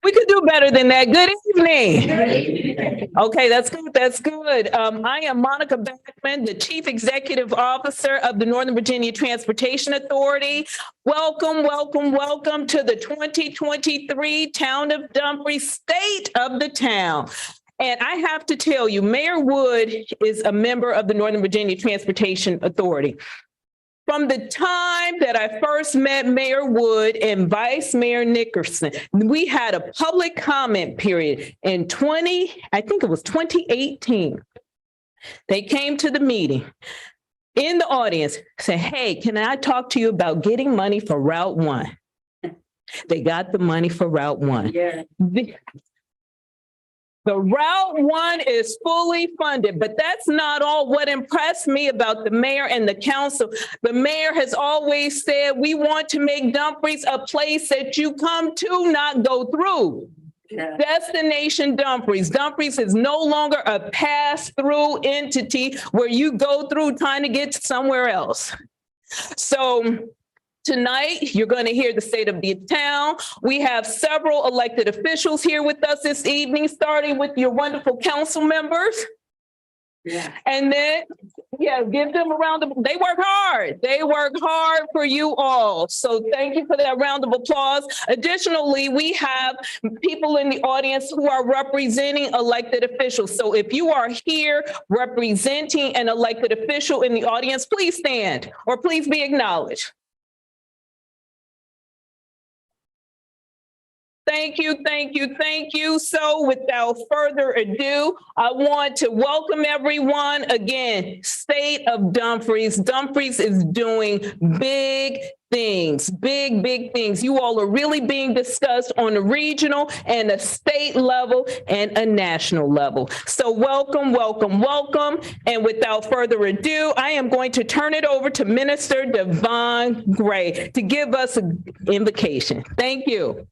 We could do better than that. Good evening. Okay, that's good. That's good. I am Monica Backman, the Chief Executive Officer of the Northern Virginia Transportation Authority. Welcome, welcome, welcome to the 2023 Town of Dumfries State of the Town. And I have to tell you, Mayor Wood is a member of the Northern Virginia Transportation Authority. From the time that I first met Mayor Wood and Vice Mayor Nickerson, we had a public comment period in 2018. They came to the meeting in the audience, said, hey, can I talk to you about getting money for Route 1? They got the money for Route 1. Yeah. The Route 1 is fully funded, but that's not all. What impressed me about the mayor and the council, the mayor has always said, we want to make Dumfries a place that you come to, not go through. Yeah. Destination Dumfries. Dumfries is no longer a pass-through entity where you go through trying to get somewhere else. So tonight, you're going to hear the state of the town. We have several elected officials here with us this evening, starting with your wonderful council members. Yeah. And then, yeah, give them a round of, they work hard. They work hard for you all. So thank you for that round of applause. Additionally, we have people in the audience who are representing elected officials. So if you are here representing an elected official in the audience, please stand or please be acknowledged. Thank you, thank you, thank you. So without further ado, I want to welcome everyone again. State of Dumfries. Dumfries is doing big things, big things. You all are really being discussed on a regional and a state level and a national level. So welcome, welcome, welcome. And without further ado, I am going to turn it over to Minister Devon Gray to give us an invocation. Thank you.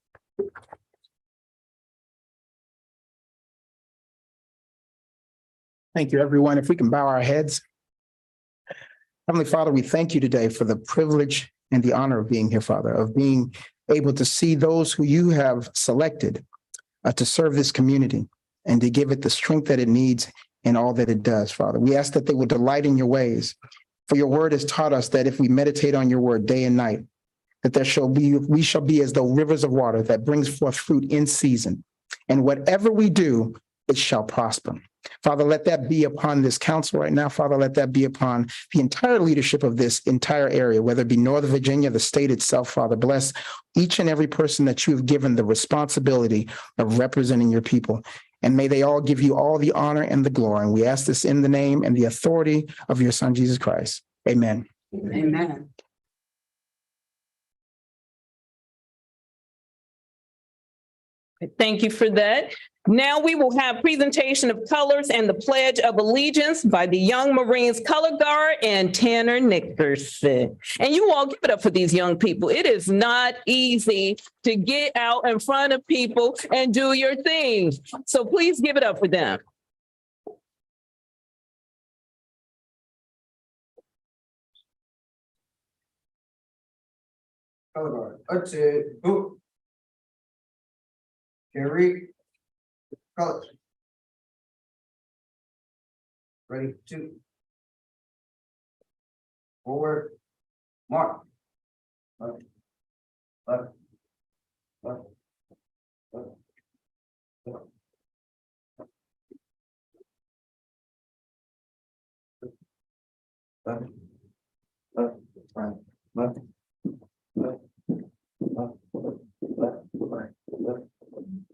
Thank you, everyone. If we can bow our heads. Heavenly Father, we thank you today for the privilege and the honor of being here, Father, of being able to see those who you have selected to serve this community and to give it the strength that it needs in all that it does, Father. We ask that they would delight in your ways, for your word has taught us that if we meditate on your word day and night, that we shall be as though rivers of water that brings forth fruit in season. And whatever we do, it shall prosper. Father, let that be upon this council right now. Father, let that be upon the entire leadership of this entire area, whether it be Northern Virginia, the state itself. Father, bless each and every person that you have given the responsibility of representing your people. And may they all give you all the honor and the glory. And we ask this in the name and the authority of your Son, Jesus Christ. Amen. Amen. Thank you for that. Now we will have presentation of colors and the Pledge of Allegiance by the Young Marines Color Guard and Tanner Nickerson. And you all give it up for these young people. It is not easy to get out in front of people and do your thing. So please give it up for them. Color Guard. That's it. Boom. Carry. Colors. Ready, 2. Forward. Mark. Left. Left. Left. Left. Left. Left. Left. Right. Left. Left. Left. Left. Right. Left.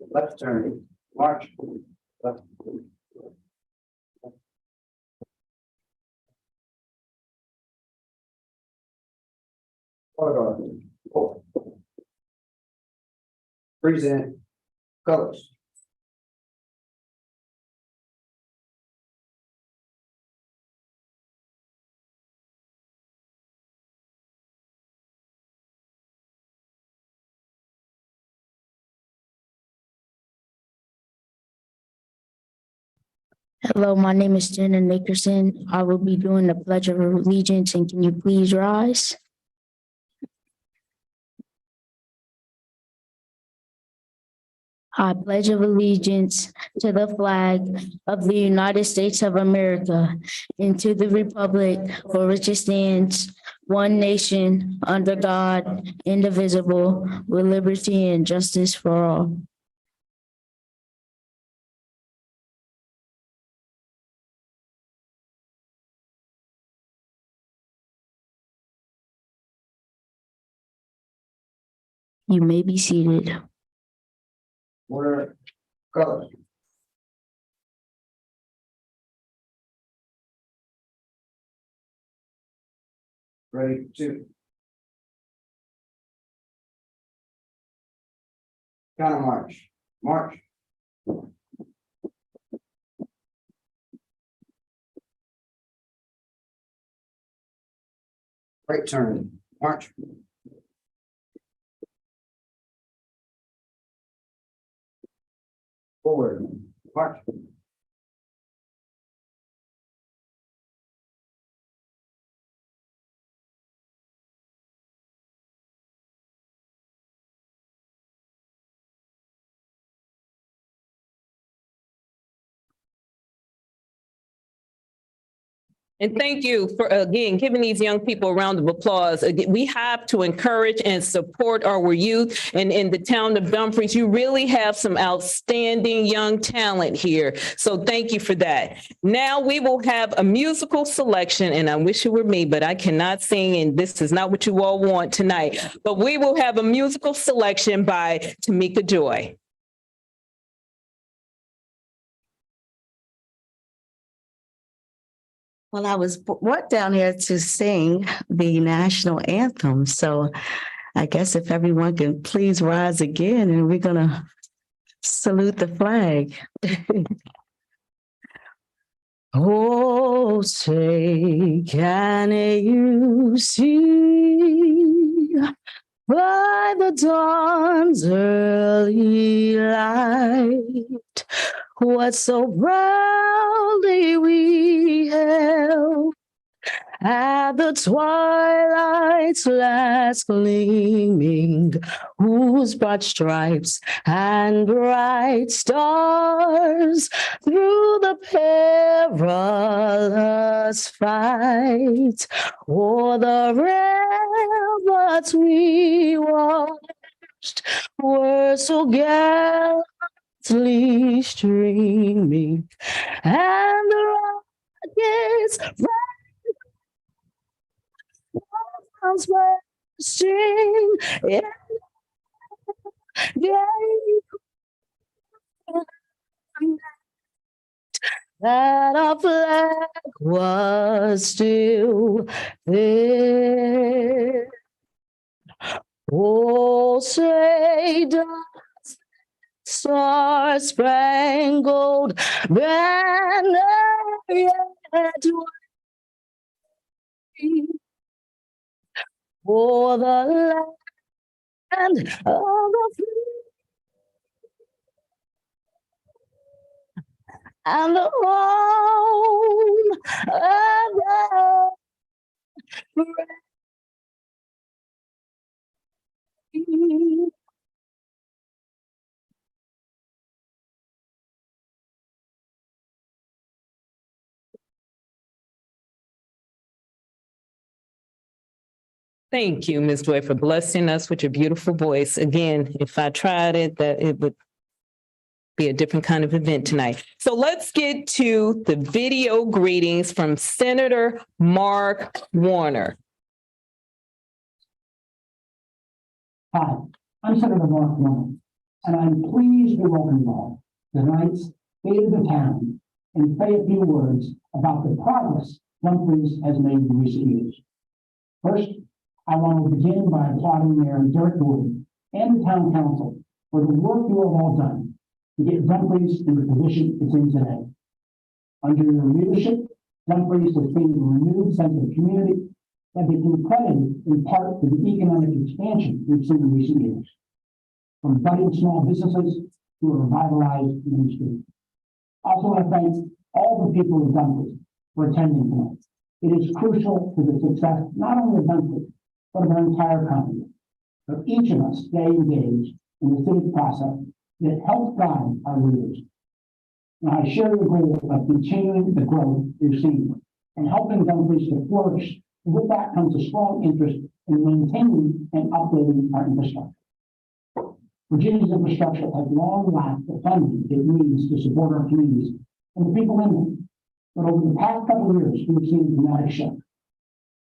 Left turn. March. Left. Oh. Present. Colors. Hello, my name is Tanner Nickerson. I will be doing the Pledge of Allegiance, and can you please rise? I pledge allegiance to the flag of the United States of America and to the republic for which it stands, one nation, under God, indivisible, with liberty and justice for all. You may be seated. Order, colors. Ready, two. Counter march, march. Right turn, march. Forward, march. And thank you for, again, giving these young people a round of applause. Again, we have to encourage and support our youth. And in the town of Dumfries, you really have some outstanding young talent here. So thank you for that. Now we will have a musical selection, and I wish it were me, but I cannot sing, and this is not what you all want tonight. But we will have a musical selection by Tamika Joy. Well, I was brought down here to sing the national anthem. So I guess if everyone can please rise again, and we're going to salute the flag. Oh, say, can you see by the dawn's early light what so proudly we held at the twilight's last gleaming, whose broad stripes and bright stars through the perilous fight o'er the ramparts we watched were so gallantly streaming, and the rockets rounds were string in that our flag was still there. Oh, say does Star Spangled Banner yet wave for the land of the free and the home of the free. Thank you, Ms. Joy, for blessing us with your beautiful voice. Again, if I tried it, that it would be a different kind of event tonight. So let's get to the video greetings from Senator Mark Warner. Hi, I'm Senator Mark Warner, and I'm pleased to welcome you all to tonight's State of the Town and say a few words about the progress Dumfries has made in recent years. First, I want to begin by applauding Mayor Dirk Wood and the Town Council for the work you have all done to get Dumfries in the position it's in today. Under your leadership, Dumfries has seen a renewed sense of community that they can credit in part to the economic expansion we've seen in recent years, from budding small businesses to a revitalized Main Street. I also want to thank all the people of Dumfries for attending tonight. It is crucial to the success not only of Dumfries, but of our entire county. For each of us stay engaged in the civic process that helps guide our leaders. And I share your goal of continuing the growth we've seen and helping Dumfries to flourish. And with that comes a strong interest in maintaining and updating our infrastructure. Virginia's infrastructure has long lacked the funding it needs to support our communities and the people in them. But over the past couple of years, we've seen a dramatic shift.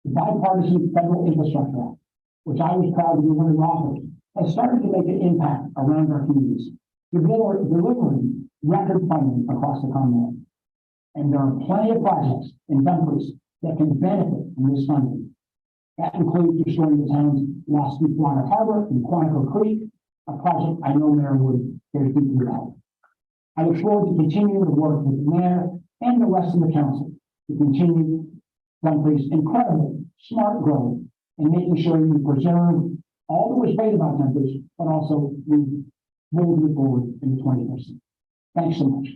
The bipartisan Federal Infrastructure Act, which I was proud to be one of the authors, has started to make an impact around our communities, delivering record funding across the Commonwealth. And there are plenty of projects in Dumfries that can benefit from this funding. That includes restoring the town's lost Deepwater Harbor and Quantico Creek, a project I know Mayor Wood cares deeply about. I look forward to continuing to work with the mayor and the rest of the council to continue Dumfries' incredible smart growth and making sure we preserve all that was great about Dumfries, but also move boldly forward in the 21st century. Thanks so much.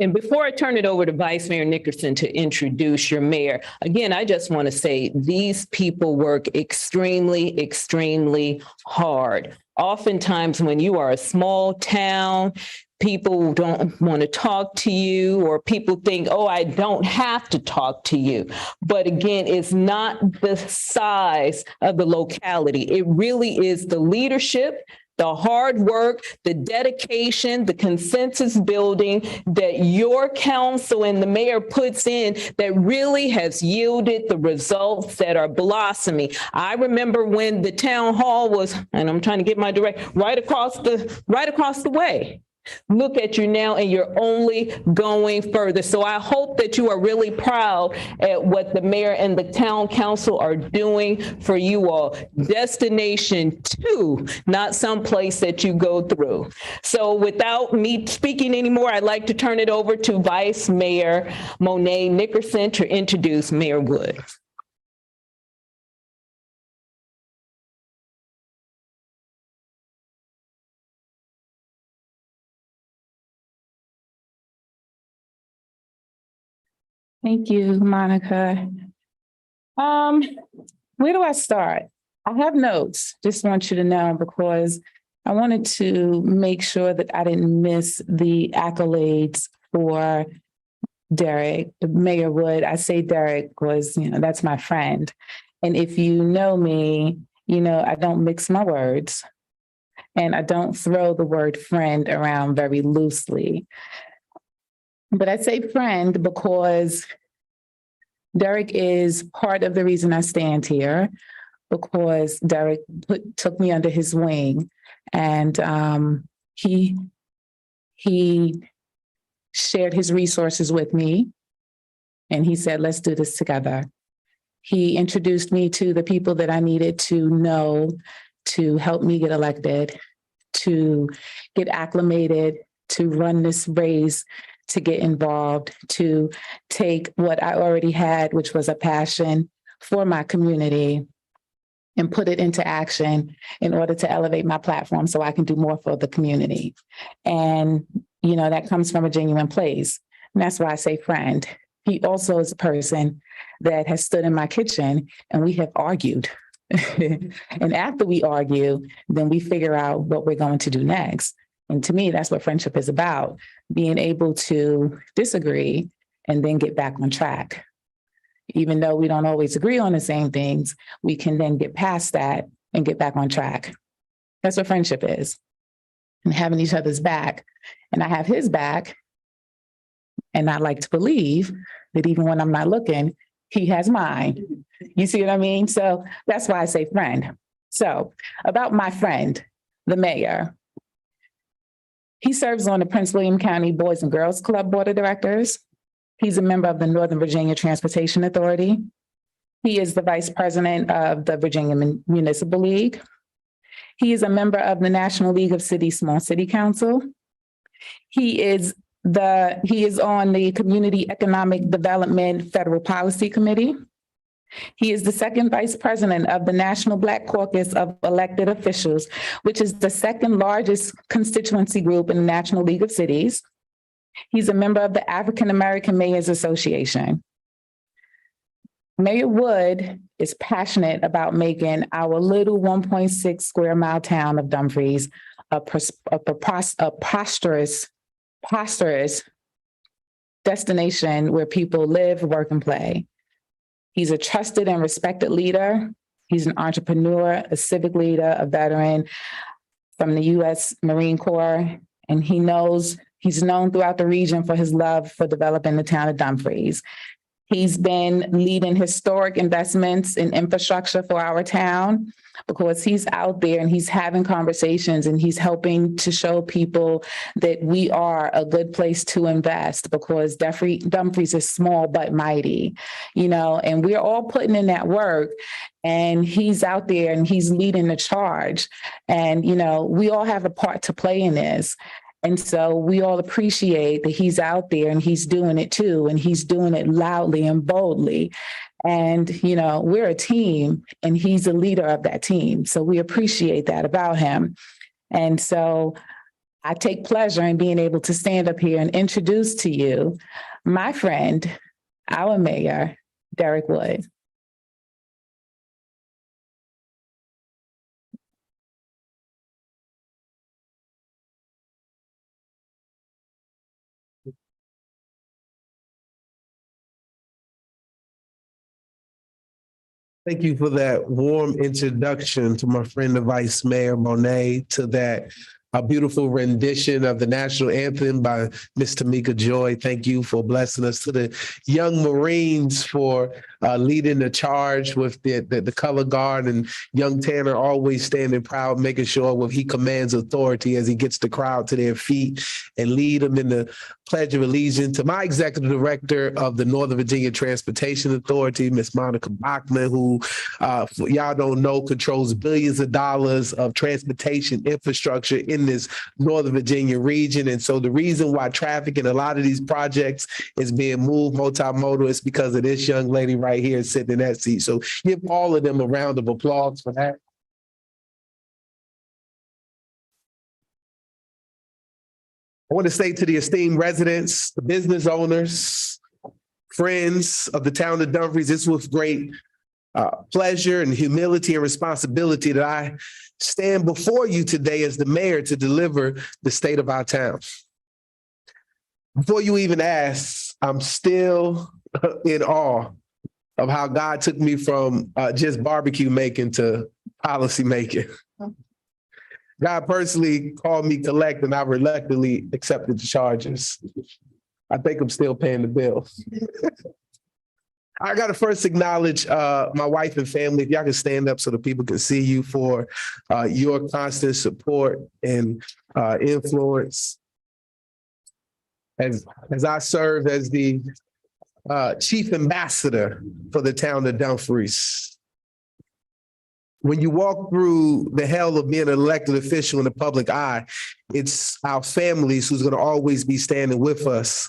And before I turn it over to Vice Mayor Nickerson to introduce your mayor, again, I just want to say these people work extremely, extremely hard. Oftentimes when you are a small town, people don't want to talk to you, or people think, oh, I don't have to talk to you. But again, it's not the size of the locality. It really is the leadership, the hard work, the dedication, the consensus building that your council and the mayor puts in that really has yielded the results that are blossoming. I remember when the town hall was, and I'm trying to get my direct, right across the way. Look at you now, and you're only going further. So I hope that you are really proud at what the mayor and the town council are doing for you all. Destination 2, not some place that you go through. So without me speaking anymore, I'd like to turn it over to Vice Mayor Monet Nickerson to introduce Mayor Wood. Thank you, Monica. Where do I start? I have notes, just want you to know, because I wanted to make sure that I didn't miss the accolades for Derek, Mayor Wood. I say Derek because, that's my friend. And if you know me, I don't mix my words, and I don't throw the word friend around very loosely. But I say friend because Derek is part of the reason I stand here, because Derek took me under his wing, and he shared his resources with me, and he said, let's do this together. He introduced me to the people that I needed to know to help me get elected, to get acclimated, to run this race, to get involved, to take what I already had, which was a passion for my community, and put it into action in order to elevate my platform so I can do more for the community. And, that comes from a genuine place. And that's why I say friend. He also is a person that has stood in my kitchen and we have argued. And after we argue, then we figure out what we're going to do next. And to me, that's what friendship is about, being able to disagree and then get back on track. Even though we don't always agree on the same things, we can then get past that and get back on track. That's what friendship is, and having each other's back. And I have his back, and I like to believe that even when I'm not looking, he has mine. You see what I mean? So that's why I say friend. So about my friend, the mayor. He serves on the Prince William County Boys and Girls Club Board of Directors. He's a member of the Northern Virginia Transportation Authority. He is the vice president of the Virginia Municipal League. He is a member of the National League of City Small City Council. He is on the Community Economic Development Federal Policy Committee. He is the second vice president of the National Black Caucus of Elected Officials, which is the second largest constituency group in the National League of Cities. He's a member of the African American Mayors Association. Mayor Wood is passionate about making our little 1.6 square mile town of Dumfries a prosperous destination where people live, work, and play. He's a trusted and respected leader. He's an entrepreneur, a civic leader, a veteran from the U.S. Marine Corps, and he's known throughout the region for his love for developing the town of Dumfries. He's been leading historic investments in infrastructure for our town because he's out there and he's having conversations and he's helping to show people that we are a good place to invest because Dumfries is small but mighty, and we're all putting in that work. And he's out there and he's leading the charge. And, we all have a part to play in this. And so we all appreciate that he's out there and he's doing it too. And he's doing it loudly and boldly. And, we're a team and he's a leader of that team. So we appreciate that about him. And so I take pleasure in being able to stand up here and introduce to you my friend, our mayor, Derek Wood. Thank you for that warm introduction to my friend, the Vice Mayor Monet, to that beautiful rendition of the national anthem by Ms. Tamika Joy. Thank you for blessing us. To the young Marines for leading the charge with the color guard, and young Tanner always standing proud, making sure he commands authority as he gets the crowd to their feet and lead them in the Pledge of Allegiance. To my executive director of the Northern Virginia Transportation Authority, Ms. Monica Bachman, who y'all don't know controls billions of dollars of transportation infrastructure in this Northern Virginia region. And so the reason why traffic in a lot of these projects is being moved multimodal is because of this young lady right here sitting in that seat. So give all of them a round of applause for that. I want to say to the esteemed residents, the business owners, friends of the town of Dumfries, it's with great pleasure and humility and responsibility that I stand before you today as the mayor to deliver the state of our town. Before you even ask, I'm still in awe of how God took me from just barbecue making to policy making. God personally called me collect, and I reluctantly accepted the charges. I think I'm still paying the bill. I got to first acknowledge my wife and family. If y'all can stand up so the people can see you, for your constant support and influence. As I serve as the chief ambassador for the town of Dumfries. When you walk through the hell of being an elected official in the public eye, it's our families who's going to always be standing with us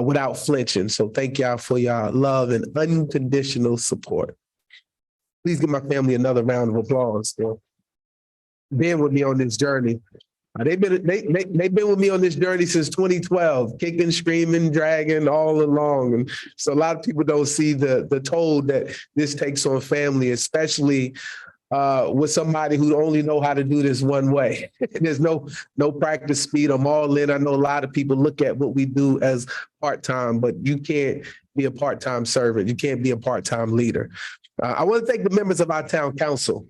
without flinching. So thank y'all for your love and unconditional support. Please give my family another round of applause for being with me on this journey. They've been with me on this journey since 2012, kicking, screaming, dragging all along. And so a lot of people don't see the toll that this takes on family, especially with somebody who only know how to do this one way. There's no practice speed. I'm all in. I know a lot of people look at what we do as part-time, but you can't be a part-time servant. You can't be a part-time leader. I want to thank the members of our town council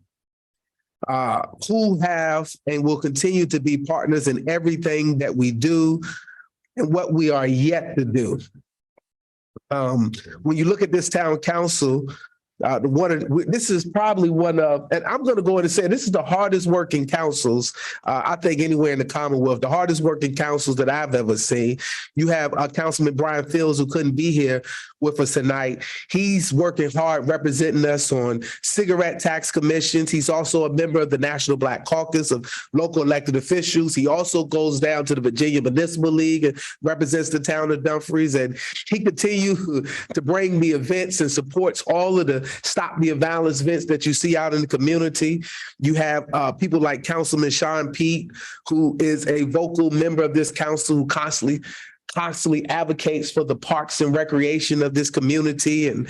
who have and will continue to be partners in everything that we do and what we are yet to do. When you look at this town council, this is probably one of, and I'm going to go in and say, this is the hardest working councils, I think, anywhere in the Commonwealth, the hardest working councils that I've ever seen. You have Councilman Brian Fields, who couldn't be here with us tonight. He's working hard representing us on cigarette tax commissions. He's also a member of the National Black Caucus of local elected officials. He also goes down to the Virginia Municipal League and represents the town of Dumfries. And he continues to bring me events and supports all of the Stop the Violence events that you see out in the community. You have people like Councilman Sean Pete, who is a vocal member of this council, who constantly constantly advocates for the parks and recreation of this community and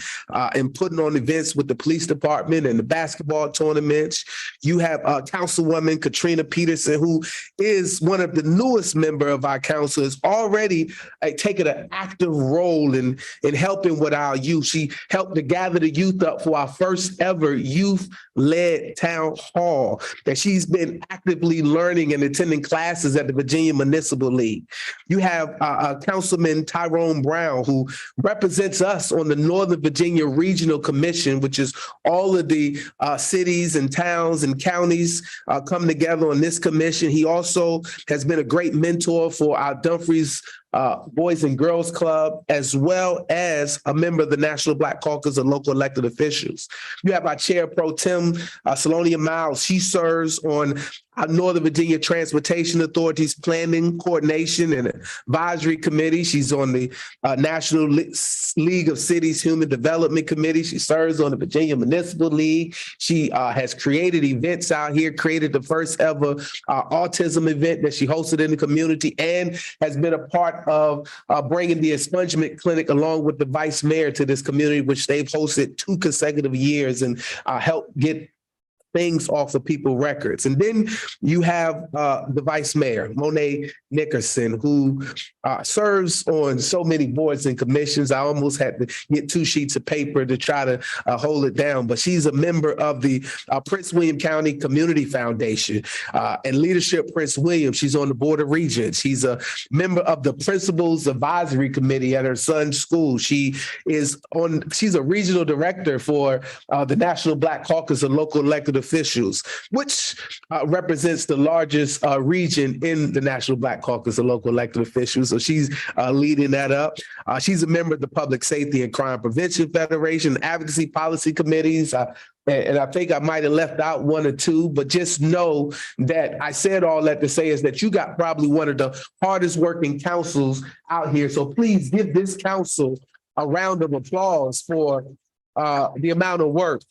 putting on events with the police department and the basketball tournaments. You have Councilwoman Katrina Peterson, who is one of the newest member of our council, is already taking an active role in helping with our youth. She helped to gather the youth up for our first ever youth-led town hall, that she's been actively learning and attending classes at the Virginia Municipal League. You have Councilman Tyrone Brown, who represents us on the Northern Virginia Regional Commission, which is all of the cities and towns and counties come together on this commission. He also has been a great mentor for our Dumfries Boys and Girls Club, as well as a member of the National Black Caucus of local elected officials. You have our Chair Pro Tem, Salonia Miles. She serves on our Northern Virginia Transportation Authority's Planning, Coordination, and Advisory Committee. She's on the National League of Cities Human Development Committee. She serves on the Virginia Municipal League. She has created events out here, created the first ever autism event that she hosted in the community, and has been a part of bringing the expungement clinic along with the vice mayor to this community, which they've hosted 2 consecutive years and helped get things off of people's records. And then you have the vice mayor, Monet Nickerson, who serves on so many boards and commissions. I almost had to get 2 sheets of paper to try to hold it down, but she's a member of the Prince William County Community Foundation and Leadership Prince William. She's on the Board of Regents. She's a member of the Principals Advisory Committee at her son's school. She's a regional director for the National Black Caucus of local elected officials, which represents the largest region in the National Black Caucus of local elected officials. So she's leading that up. She's a member of the Public Safety and Crime Prevention Federation, advocacy policy committees. And I think I might have left out 1 or 2, but just know that I said all that to say is that you got probably one of the hardest working councils out here. So please give this council a round of applause for the amount of work.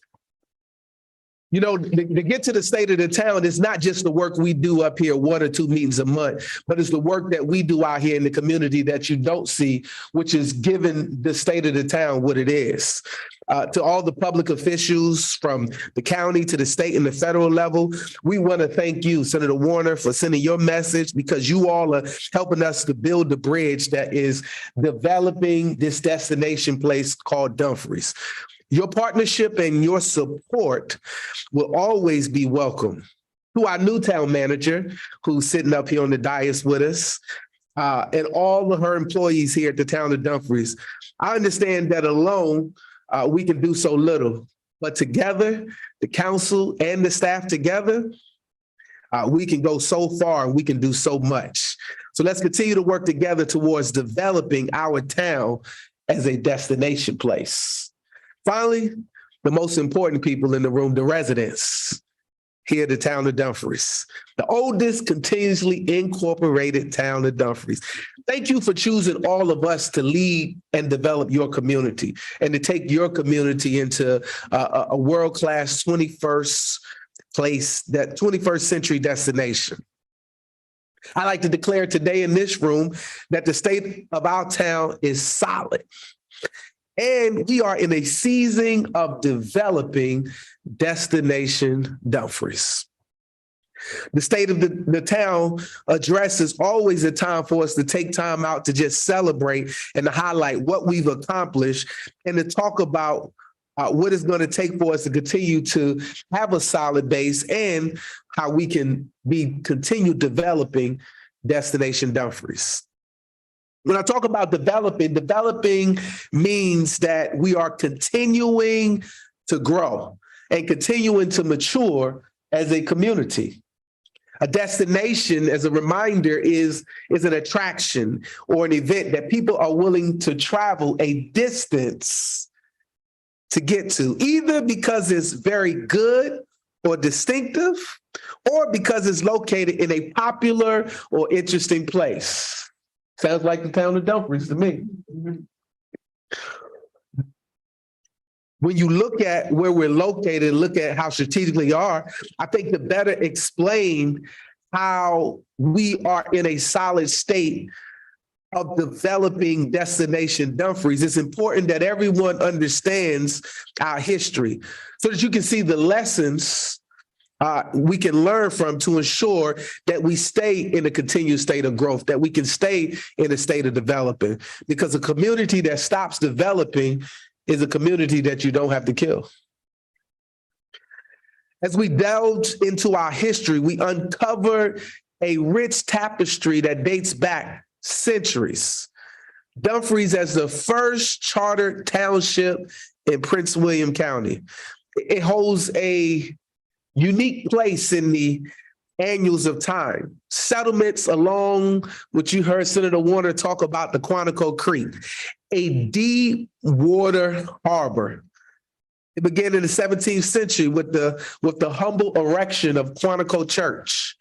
You know, to get to the state of the town, it's not just the work we do up here, 1 or 2 meetings a month, but it's the work that we do out here in the community that you don't see, which is giving the state of the town what it is. To all the public officials from the county to the state and the federal level, we want to thank you, Senator Warner, for sending your message, because you all are helping us to build the bridge that is developing this destination place called Dumfries. Your partnership and your support will always be welcome. To our new town manager, who's sitting up here on the dais with us, and all of her employees here at the town of Dumfries, I understand that alone, we can do so little, but together, the council and the staff together, we can go so far and we can do so much. So let's continue to work together towards developing our town as a destination place. Finally, the most important people in the room, the residents here at the town of Dumfries, the oldest continuously incorporated town of Dumfries. Thank you for choosing all of us to lead and develop your community and to take your community into a world-class 21st century destination. I like to declare today in this room that the state of our town is solid. And we are in a season of developing Destination Dumfries. The state of the town address is always a time for us to take time out to just celebrate and to highlight what we've accomplished and to talk about what it's going to take for us to continue to have a solid base and how we can continue developing Destination Dumfries. When I talk about developing means that we are continuing to grow and continuing to mature as a community. A destination, as a reminder, is an attraction or an event that people are willing to travel a distance to get to, either because it's very good or distinctive, or because it's located in a popular or interesting place. Sounds like the town of Dumfries to me. When you look at where we're located, look at how strategically we are, I think to better explain how we are in a solid state of developing Destination Dumfries, it's important that everyone understands our history so that you can see the lessons we can learn from to ensure that we stay in a continued state of growth, that we can stay in a state of developing, because a community that stops developing is a community that you don't have to kill. As we delved into our history, we uncovered a rich tapestry that dates back centuries. Dumfries as the first chartered township in Prince William County. It holds a unique place in the annals of time. Settlements along which you heard Senator Warner talk about the Quantico Creek, a deep water harbor. It began in the 17th century with the humble erection of Quantico Church.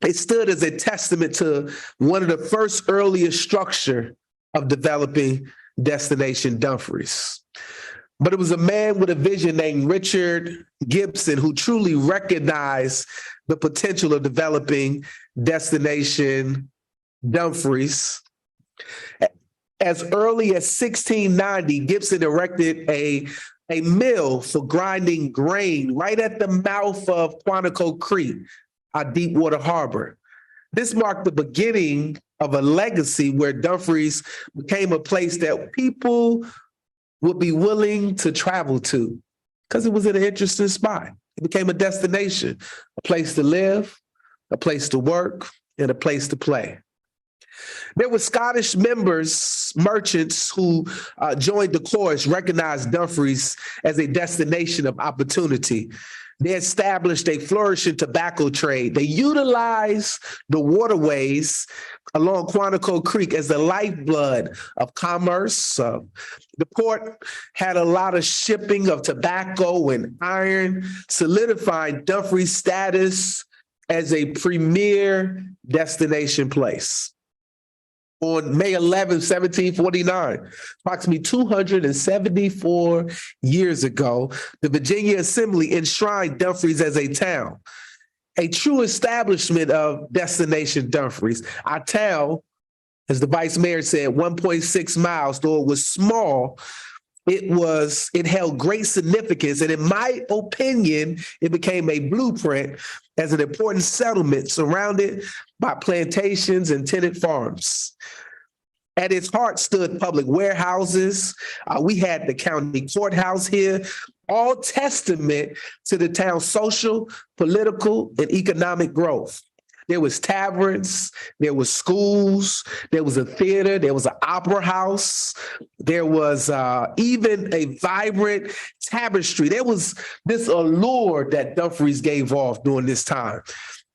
It stood as a testament to one of the first earliest structure of developing Destination Dumfries. But it was a man with a vision named Richard Gibson who truly recognized the potential of developing Destination Dumfries. As early as 1690, Gibson erected a mill for grinding grain right at the mouth of Quantico Creek, a deep water harbor. This marked the beginning of a legacy where Dumfries became a place that people would be willing to travel to because it was in an interesting spot. It became a destination, a place to live, a place to work, and a place to play. There were Scottish merchants who joined the chorus, recognized Dumfries as a destination of opportunity. They established a flourishing tobacco trade. They utilized the waterways along Quantico Creek as the lifeblood of commerce. The port had a lot of shipping of tobacco and iron, solidifying Dumfries' status as a premier destination place. On May 11, 1749, approximately 274 years ago, the Virginia Assembly enshrined Dumfries as a town, a true establishment of Destination Dumfries. Our town, as the vice mayor said, 1.6 miles, though it was small, it held great significance. And in my opinion, it became a blueprint as an important settlement surrounded by plantations and tenant farms. At its heart stood public warehouses. We had the county courthouse here, all testament to the town's social, political, and economic growth. There was taverns, there was schools, there was a theater, there was an opera house, there was even a vibrant tapestry. There was this allure that Dumfries gave off during this time.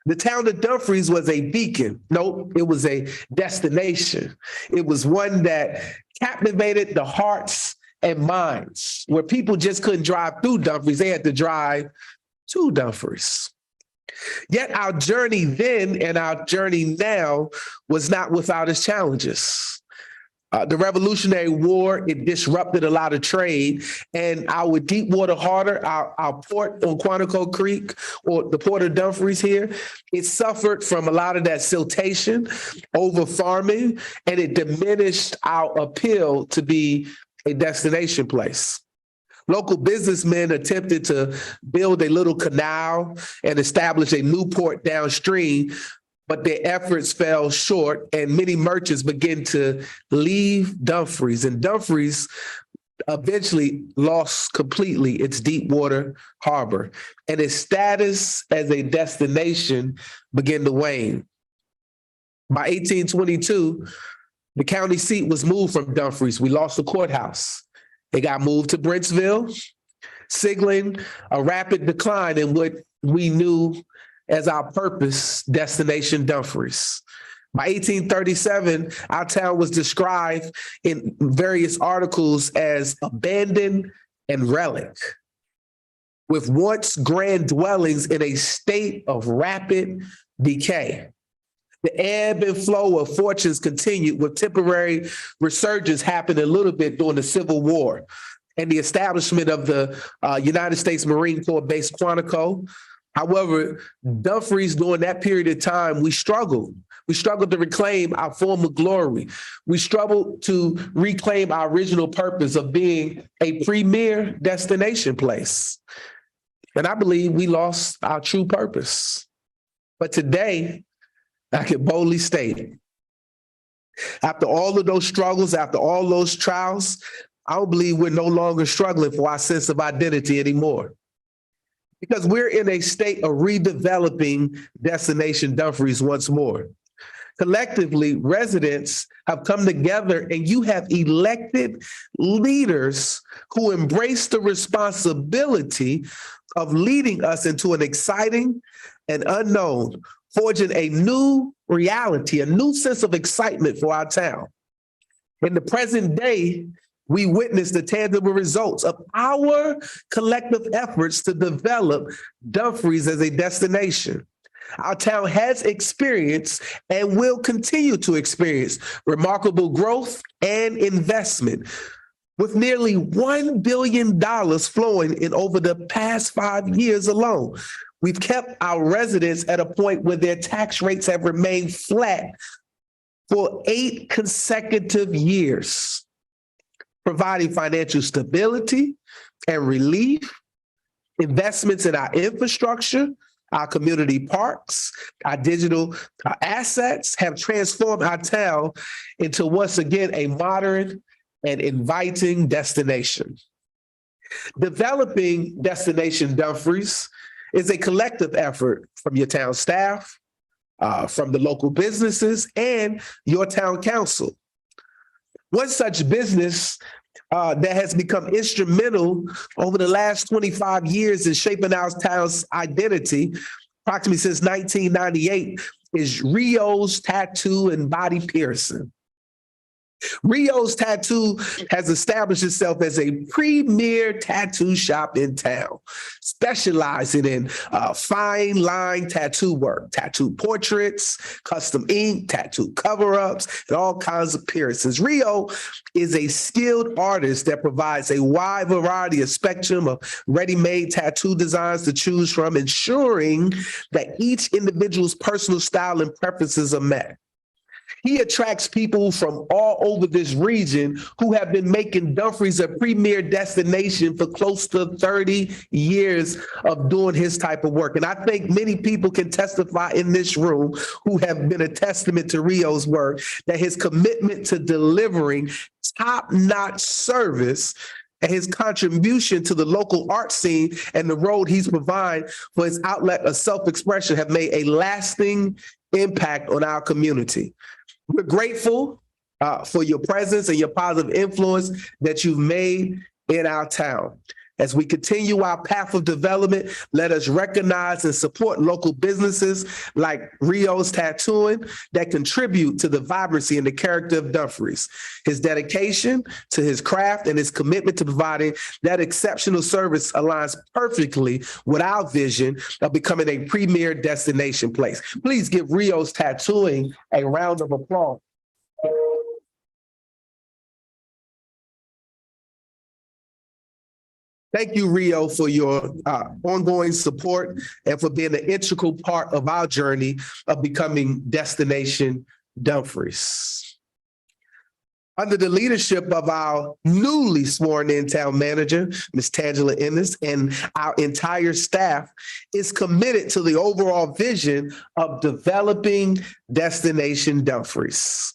The town of Dumfries was a beacon. Nope, it was a destination. It was one that captivated the hearts and minds, where people just couldn't drive through Dumfries. They had to drive to Dumfries. Yet our journey then and our journey now was not without its challenges. The Revolutionary War, it disrupted a lot of trade, and our deep water harbor, our port on Quantico Creek, or the port of Dumfries here, it suffered from a lot of that siltation, over farming, and it diminished our appeal to be a destination place. Local businessmen attempted to build a little canal and establish a new port downstream, but their efforts fell short and many merchants began to leave Dumfries. And Dumfries eventually lost completely its deep water harbor, and its status as a destination began to wane. By 1822, the county seat was moved from Dumfries. We lost the courthouse. It got moved to Brentsville, signaling a rapid decline in what we knew as our purpose, Destination Dumfries. By 1837, our town was described in various articles as abandoned and relic, with once grand dwellings in a state of rapid decay. The ebb and flow of fortunes continued, with temporary resurgence happening a little bit during the Civil War and the establishment of the United States Marine Corps base Quantico. However, Dumfries during that period of time, we struggled We struggle to reclaim our former glory. We struggle to reclaim our original purpose of being a premier destination place. And I believe we lost our true purpose. But today, I can boldly state, after all of those struggles, after all those trials, I don't believe we're no longer struggling for our sense of identity anymore. Because we're in a state of redeveloping Destination Dumfries once more. Collectively, residents have come together and you have elected leaders who embrace the responsibility of leading us into an exciting and unknown, forging a new reality, a new sense of excitement for our town. In the present day, we witness the tangible results of our collective efforts to develop Dumfries as a destination. Our town has experienced and will continue to experience remarkable growth and investment, with nearly $1 billion flowing in over the past 5 years alone. We've kept our residents at a point where their tax rates have remained flat for 8 consecutive years, providing financial stability and relief, investments in our infrastructure, our community parks, our digital assets have transformed our town into once again a modern and inviting destination. Developing Destination Dumfries is a collective effort from your town staff, from the local businesses, and your town council. One such business that has become instrumental over the last 25 years in shaping our town's identity, approximately since 1998, is Rio's Tattoo and Body Piercing. Rio's Tattoo has established itself as a premier tattoo shop in town, specializing in fine line tattoo work, tattoo portraits, custom ink, tattoo cover-ups, and all kinds of piercings. Rio is a skilled artist that provides a wide variety of spectrum of ready-made tattoo designs to choose from, ensuring that each individual's personal style and preferences are met. He attracts people from all over this region who have been making Dumfries a premier destination for close to 30 years of doing his type of work. And I think many people can testify in this room who have been a testament to Rio's work, that his commitment to delivering top-notch service and his contribution to the local art scene and the road he's provided for his outlet of self-expression have made a lasting impact on our community. We're grateful for your presence and your positive influence that you've made in our town. As we continue our path of development, let us recognize and support local businesses like Rio's Tattooing that contribute to the vibrancy and the character of Dumfries. His dedication to his craft and his commitment to providing that exceptional service aligns perfectly with our vision of becoming a premier destination place. Please give Rio's Tattooing a round of applause. Thank you, Rio, for your ongoing support and for being an integral part of our journey of becoming Destination Dumfries. Under the leadership of our newly sworn in town manager, Ms. Tangela Ennis, and our entire staff is committed to the overall vision of developing Destination Dumfries.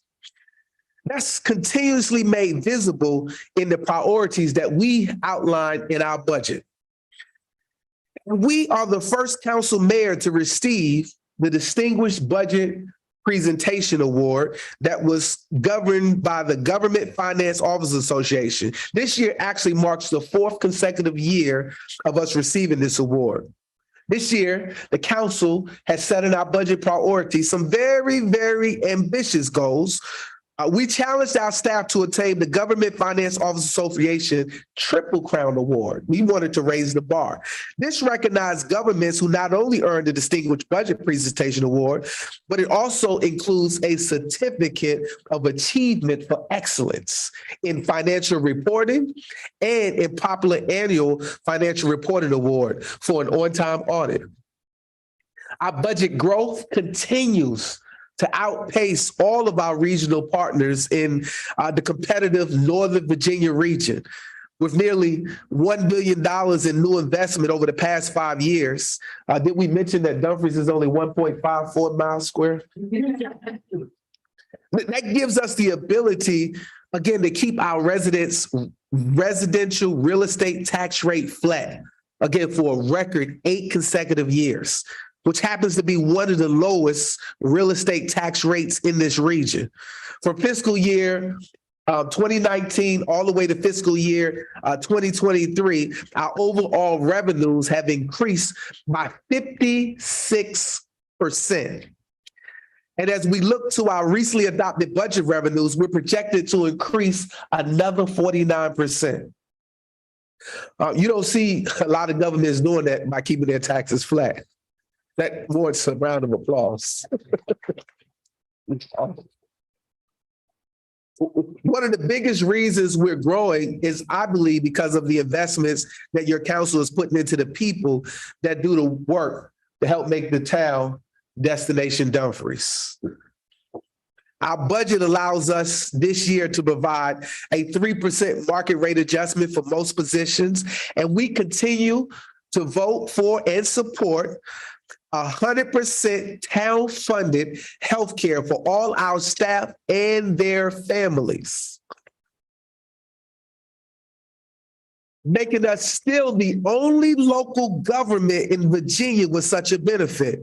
That's continuously made visible in the priorities that we outlined in our budget. We are the first council mayor to receive the Distinguished Budget Presentation Award that was governed by the Government Finance Officers Association. This year actually marks the 4th consecutive year of us receiving this award. This year, the council has set in our budget priorities some very, very ambitious goals. We challenged our staff to attain the Government Finance Officers Association Triple Crown Award. We wanted to raise the bar. This recognized governments who not only earned the Distinguished Budget Presentation Award, but it also includes a certificate of achievement for excellence in financial reporting and in popular annual financial reporting award for an on-time audit. Our budget growth continues to outpace all of our regional partners in the competitive Northern Virginia region. With nearly $1 billion in new investment over the past 5 years. Did we mention that Dumfries is only 1.54 miles square? That gives us the ability, again, to keep our residential real estate tax rate flat, again, for a record 8 consecutive years, which happens to be one of the lowest real estate tax rates in this region. For fiscal year 2019 all the way to fiscal year 2023, our overall revenues have increased by 56%. And as we look to our recently adopted budget revenues, we're projected to increase another 49%. You don't see a lot of governments doing that by keeping their taxes flat. That warrants a round of applause. One of the biggest reasons we're growing is, I believe, because of the investments that your council is putting into the people that do the work to help make the town Destination Dumfries. Our budget allows us this year to provide a 3% market rate adjustment for most positions, and we continue to vote for and support 100% town-funded healthcare for all our staff and their families, making us still the only local government in Virginia with such a benefit.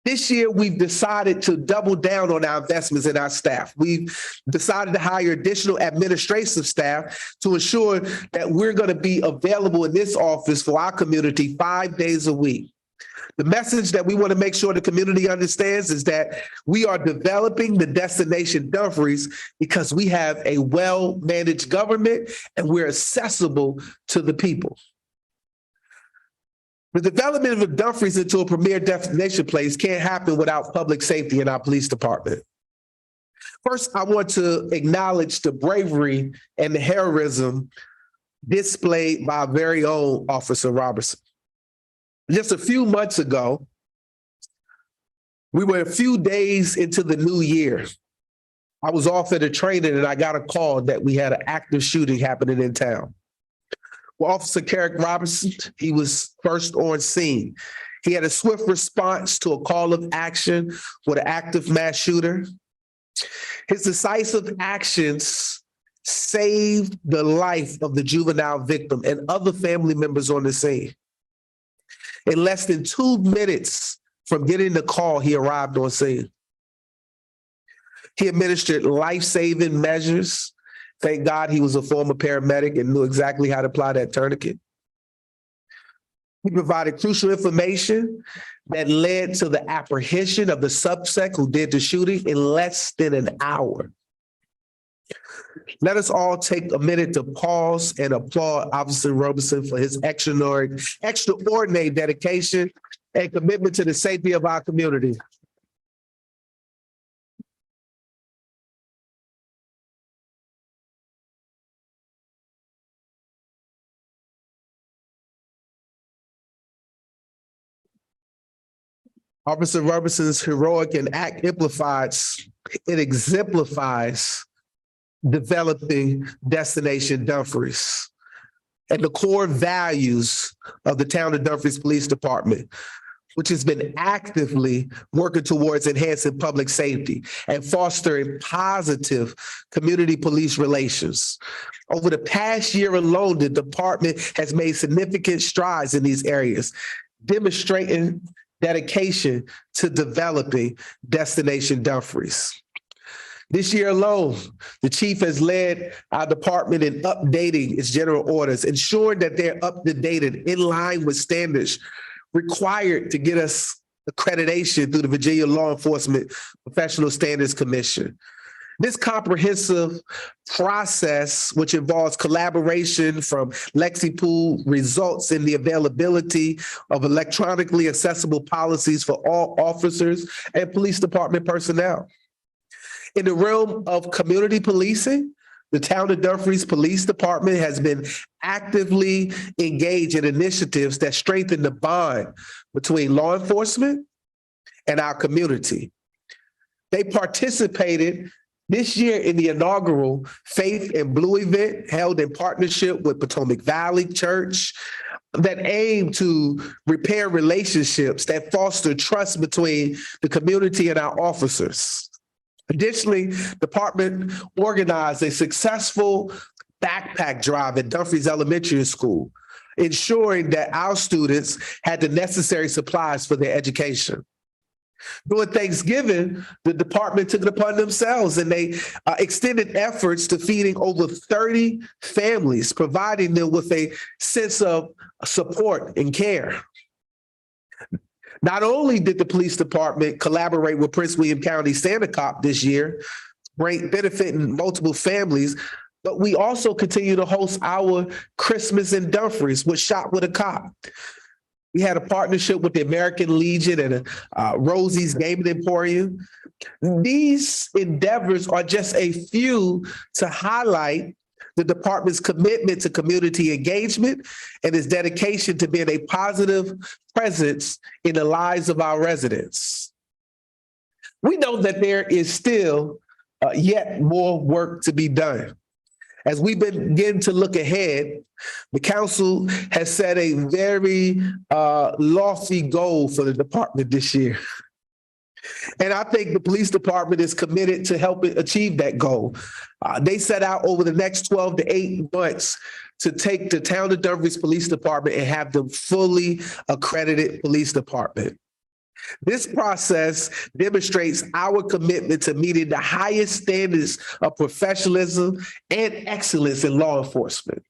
This year, we've decided to double down on our investments in our staff. We've decided to hire additional administrative staff to ensure that we're going to be available in this office for our community 5 days a week. The message that we want to make sure the community understands is that we are developing the Destination Dumfries because we have a well-managed government and we're accessible to the people. The development of Dumfries into a premier destination place can't happen without public safety in our police department. First, I want to acknowledge the bravery and the heroism displayed by our very own Officer Robertson. Just a few months ago, we were a few days into the new year. I was off at a training and I got a call that we had an active shooting happening in town. Well, Officer Carrick Robertson, he was first on scene. He had a swift response to a call of action with an active mass shooter. His decisive actions saved the life of the juvenile victim and other family members on the scene. In less than 2 minutes from getting the call, he arrived on scene. He administered life-saving measures. Thank God he was a former paramedic and knew exactly how to apply that tourniquet. He provided crucial information that led to the apprehension of the suspect who did the shooting in less than an hour. Let us all take a minute to pause and applaud Officer Robertson for his extraordinary dedication and commitment to the safety of our community. Officer Robertson's heroic and act exemplifies developing Destination Dumfries and the core values of the town of Dumfries Police Department, which has been actively working towards enhancing public safety and fostering positive community police relations. Over the past year alone, the department has made significant strides in these areas, demonstrating dedication to developing Destination Dumfries. This year alone, the chief has led our department in updating its general orders, ensuring that they're up to date and in line with standards required to get us accreditation through the Virginia Law Enforcement Professional Standards Commission. This comprehensive process, which involves collaboration from LexiPool, results in the availability of electronically accessible policies for all officers and police department personnel. In the realm of community policing, the town of Dumfries Police Department has been actively engaged in initiatives that strengthen the bond between law enforcement and our community. They participated this year in the inaugural Faith in Blue event held in partnership with Potomac Valley Church that aimed to repair relationships that foster trust between the community and our officers. Additionally, the department organized a successful backpack drive at Dumfries Elementary School, ensuring that our students had the necessary supplies for their education. During Thanksgiving, the department took it upon themselves and they extended efforts to feeding over 30 families, providing them with a sense of support and care. Not only did the police department collaborate with Prince William County Santa this year, benefiting multiple families, but we also continue to host our Christmas in Dumfries with Shop with a Cop. We had a partnership with the American Legion and Rosie's Gaming Emporium. These endeavors are just a few to highlight the department's commitment to community engagement and its dedication to being a positive presence in the lives of our residents. We know that there is still yet more work to be done. As we begin to look ahead, the council has set a very lofty goal for the department this year. And I think the police department is committed to helping achieve that goal. They set out over the next 12 to 8 months to take the town of Dumfries Police Department and have them fully accredited police department. This process demonstrates our commitment to meeting the highest standards of professionalism and excellence in law enforcement.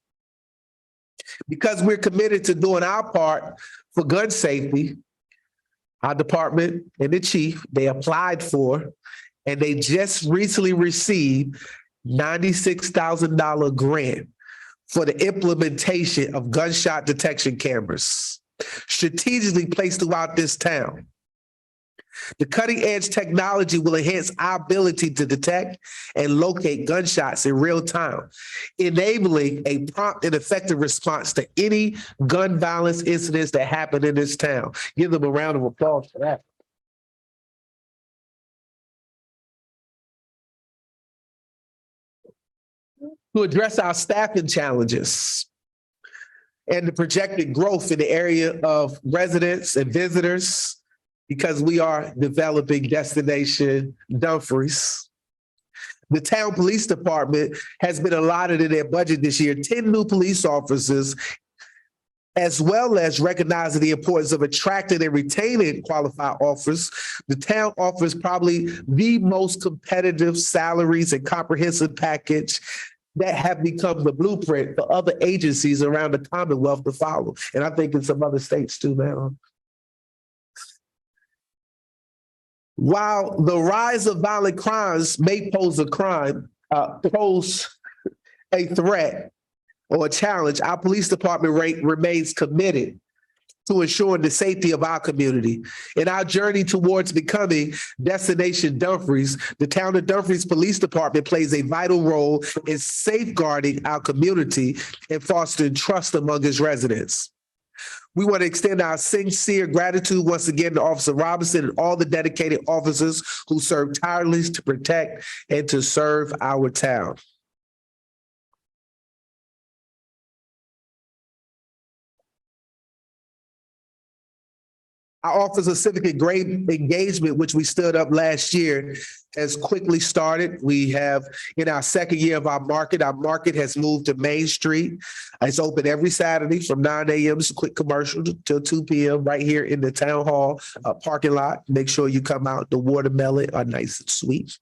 Because we're committed to doing our part for gun safety, our department and the chief, they applied for, and they just recently received $96,000 grant for the implementation of gunshot detection cameras, strategically placed throughout this town. The cutting-edge technology will enhance our ability to detect and locate gunshots in real time, enabling a prompt and effective response to any gun violence incidents that happen in this town. Give them a round of applause for that. To address our staffing challenges and the projected growth in the area of residents and visitors, because we are developing Destination Dumfries. The town police department has been allotted in their budget this year 10 new police officers, as well as recognizing the importance of attracting and retaining qualified officers. The town offers probably the most competitive salaries and comprehensive package that have become the blueprint for other agencies around the Commonwealth to follow. And I think in some other states too, man. While the rise of violent crimes may pose a threat or a challenge, our police department remains committed to ensuring the safety of our community. In our journey towards becoming Destination Dumfries, the town of Dumfries Police Department plays a vital role in safeguarding our community and fostering trust among its residents. We want to extend our sincere gratitude once again to Officer Robinson and all the dedicated officers who serve tirelessly to protect and to serve our town. Our Office of Civic Engagement, which we stood up last year, has quickly started. We have, in our second year of our market has moved to Main Street. It's open every Saturday from 9 a.m. It's a quick commercial till 2 p.m. right here in the town hall parking lot. Make sure you come out. The watermelon are nice and sweet.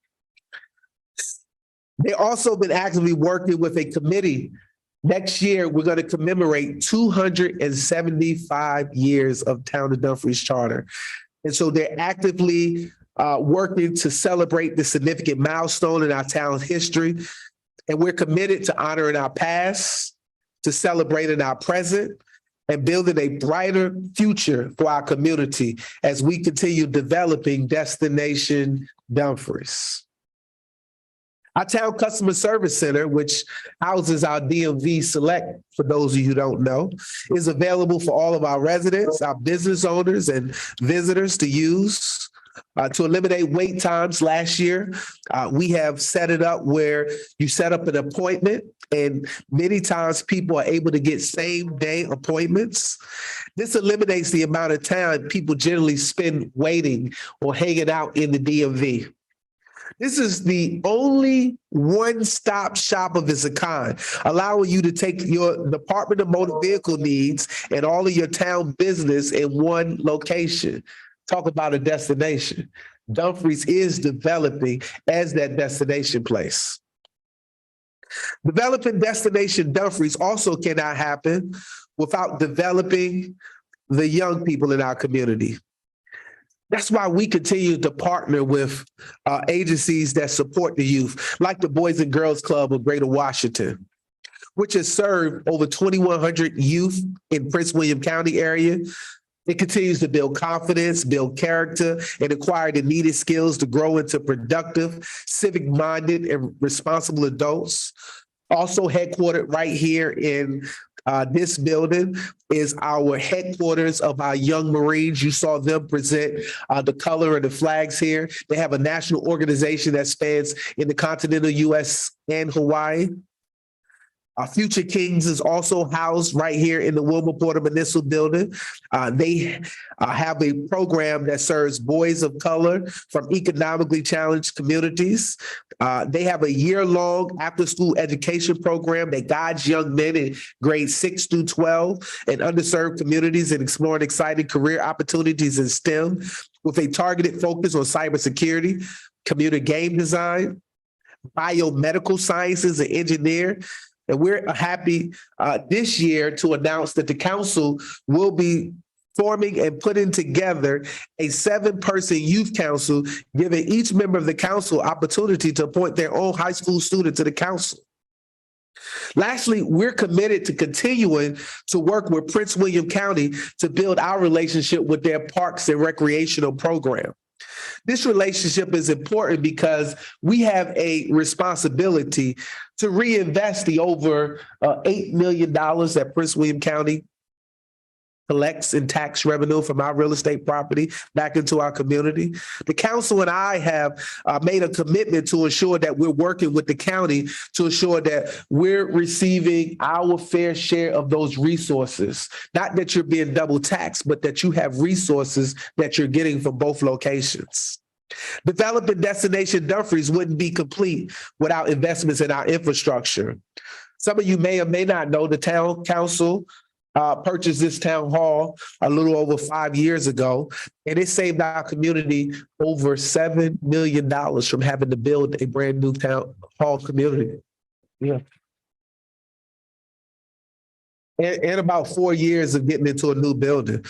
They've also been actively working with a committee. Next year, we're going to commemorate 275 years of Town of Dumfries Charter. And so they're actively working to celebrate the significant milestone in our town's history. And we're committed to honoring our past, to celebrating our present, and building a brighter future for our community as we continue developing Destination Dumfries. Our town customer service center, which houses our DMV Select, for those of you who don't know, is available for all of our residents, our business owners and visitors to use. to eliminate wait times last year. We have set it up where you set up an appointment, and many times people are able to get same day appointments. This eliminates the amount of time people generally spend waiting or hanging out in the DMV. This is the only one-stop shop of its kind, allowing you to take your Department of Motor Vehicle needs and all of your town business in one location. Talk about a destination. Dumfries is developing as that destination place. Developing destination Dumfries also cannot happen without developing the young people in our community. That's why we continue to partner with agencies that support the youth, like the Boys and Girls Club of Greater Washington, which has served over 2,100 youth in Prince William County area. It continues to build confidence, build character, and acquire the needed skills to grow into productive, civic-minded, and responsible adults. Also headquartered right here in this building is our headquarters of our young Marines. You saw them present the color and the flags here. They have a national organization that spans in the continental U.S. and Hawaii. Future Kings is also housed right here in the Wilma Porter Municipal Building. They have a program that serves boys of color from economically challenged communities. They have a year-long after-school education program that guides young men in grades 6 through 12 in underserved communities and exploring exciting career opportunities in STEM with a targeted focus on cybersecurity, computer game design, biomedical sciences, and engineering. And we're happy this year to announce that the council will be forming and putting together a 7-person youth council, giving each member of the council opportunity to appoint their own high school student to the council. Lastly, we're committed to continuing to work with Prince William County to build our relationship with their parks and recreational program. This relationship is important because we have a responsibility to reinvest the over $8 million that Prince William County collects in tax revenue from our real estate property back into our community. The council and I have made a commitment to ensure that we're working with the county to ensure that we're receiving our fair share of those resources. Not that you're being double taxed, but that you have resources that you're getting from both locations. Developing Destination Dumfries wouldn't be complete without investments in our infrastructure. Some of you may or may not know the town council purchased this town hall a little over 5 years ago, and it saved our community over $7 million from having to build a brand new town hall community. Yeah. And about 4 years of getting into a new building.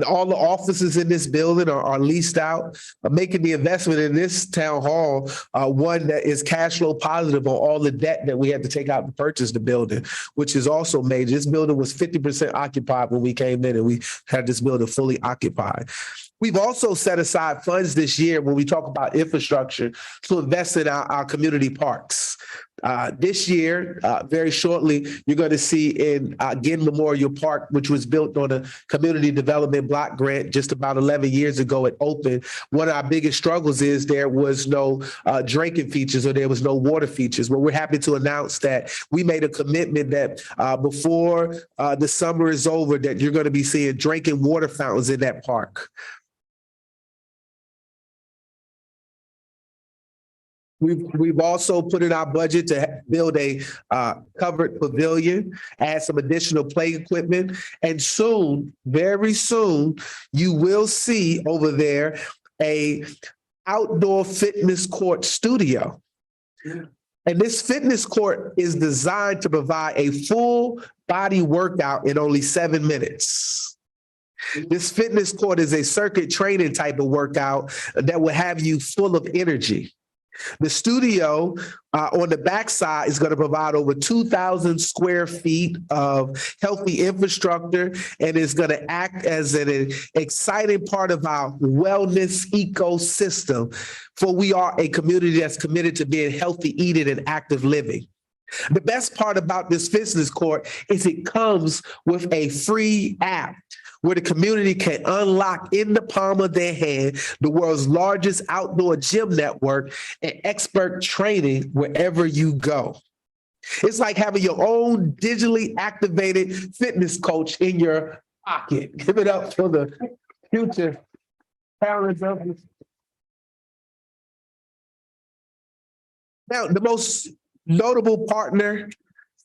All the offices in this building are leased out, making the investment in this town hall one that is cash flow positive on all the debt that we had to take out to purchase the building, which is also major. This building was 50% occupied when we came in, and we had this building fully occupied. We've also set aside funds this year when we talk about infrastructure to invest in our community parks. This year, very shortly, you're going to see in Ginn Memorial Park, which was built on a community development block grant just about 11 years ago. It opened. One of our biggest struggles is there was no drinking features or there was no water features. Well, we're happy to announce that we made a commitment that before the summer is over, that you're going to be seeing drinking water fountains in that park. We've also put in our budget to build a covered pavilion, add some additional play equipment, and soon, very soon, you will see over there a outdoor fitness court studio. And this fitness court is designed to provide a full body workout in only 7 minutes. This fitness court is a circuit training type of workout that will have you full of energy. The studio on the backside is going to provide over 2,000 square feet of healthy infrastructure and is going to act as an exciting part of our wellness ecosystem, for we are a community that's committed to being healthy eating and active living. The best part about this fitness court is it comes with a free app where the community can unlock in the palm of their hand the world's largest outdoor gym network and expert training wherever you go. It's like having your own digitally activated fitness coach in your pocket. Give it up for the future parents of this. Now, the most notable partner,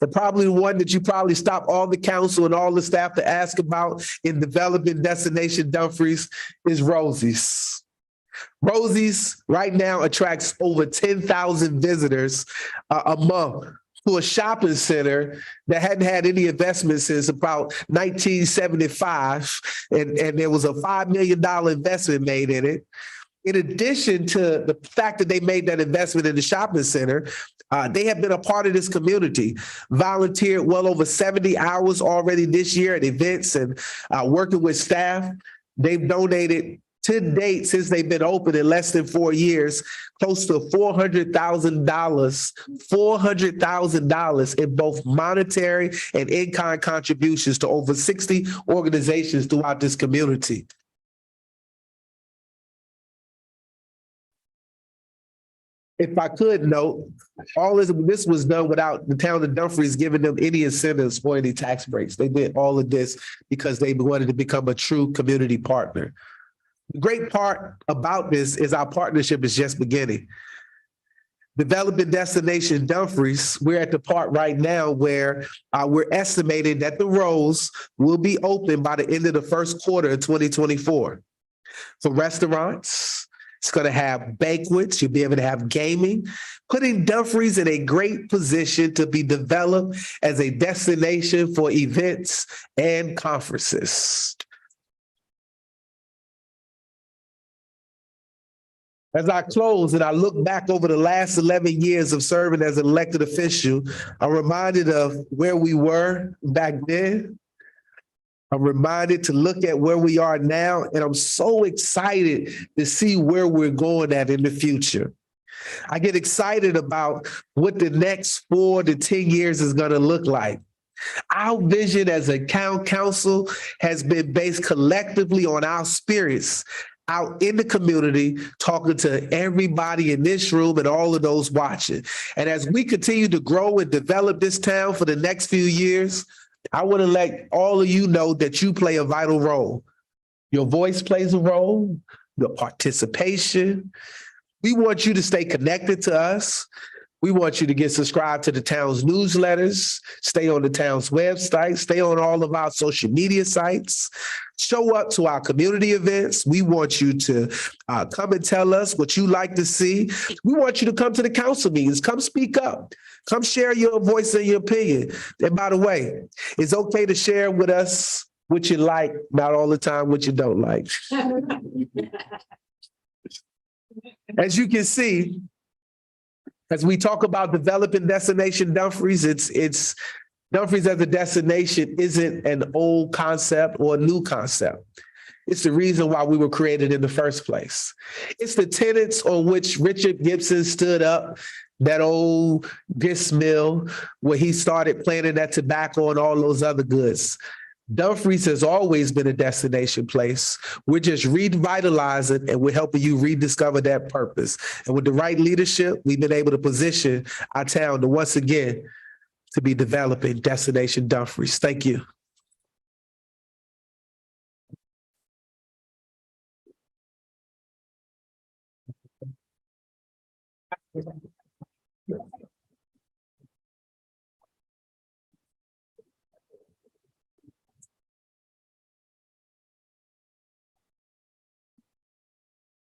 the probably one that you probably stop all the council and all the staff to ask about in developing Destination Dumfries is Rosie's. Rosie's right now attracts over 10,000 visitors a month to a shopping center that hadn't had any investment since about 1975. And there was a $5 million investment made in it. In addition to the fact that they made that investment in the shopping center, they have been a part of this community, volunteered well over 70 hours already this year at events and working with staff. They've donated to date, since they've been open in less than 4 years, close to $400,000 in both monetary and in-kind contributions to over 60 organizations throughout this community. If I could note, all this was done without the town of Dumfries giving them any incentives or any tax breaks. They did all of this because they wanted to become a true community partner. The great part about this is our partnership is just beginning. Developing Destination Dumfries, we're at the part right now where we're estimating that the rows will be open by the end of the first quarter of 2024. For restaurants, it's going to have banquets. You'll be able to have gaming, putting Dumfries in a great position to be developed as a destination for events and conferences. As I close and I look back over the last 11 years of serving as an elected official, I'm reminded of where we were back then. I'm reminded to look at where we are now, and I'm so excited to see where we're going at in the future. I get excited about what the next 4 to 10 years is going to look like. Our vision as a council has been based collectively on our spirits out in the community, talking to everybody in this room and all of those watching. And as we continue to grow and develop this town for the next few years, I want to let all of you know that you play a vital role. Your voice plays a role, your participation. We want you to stay connected to us. We want you to get subscribed to the town's newsletters, stay on the town's website, stay on all of our social media sites, show up to our community events. We want you to come and tell us what you like to see. We want you to come to the council meetings, come speak up, come share your voice and your opinion. And by the way, it's okay to share with us what you like, not all the time what you don't like. As you can see, as we talk about developing Destination Dumfries, it's Dumfries as a destination isn't an old concept or a new concept. It's the reason why we were created in the first place. It's the tenets on which Richard Gibson stood up, that old grist mill where he started planting that tobacco and all those other goods. Dumfries has always been a destination place. We're just revitalizing and we're helping you rediscover that purpose. And with the right leadership, we've been able to position our town to once again to be developing Destination Dumfries. Thank you.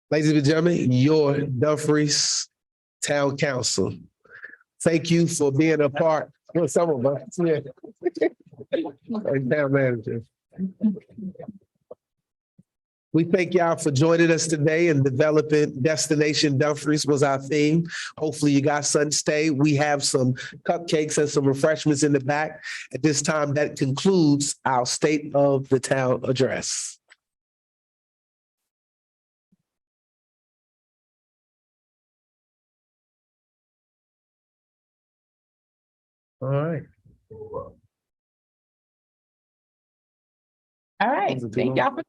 Ladies and gentlemen, your Dumfries Town Council. Thank you for being a part. Well, some of us, yeah. Town manager. We thank y'all for joining us today and developing Destination Dumfries was our theme. Hopefully you got something to stay. We have some cupcakes and some refreshments in the back. At this time, that concludes our State of the Town address. All right. All right, thank y'all for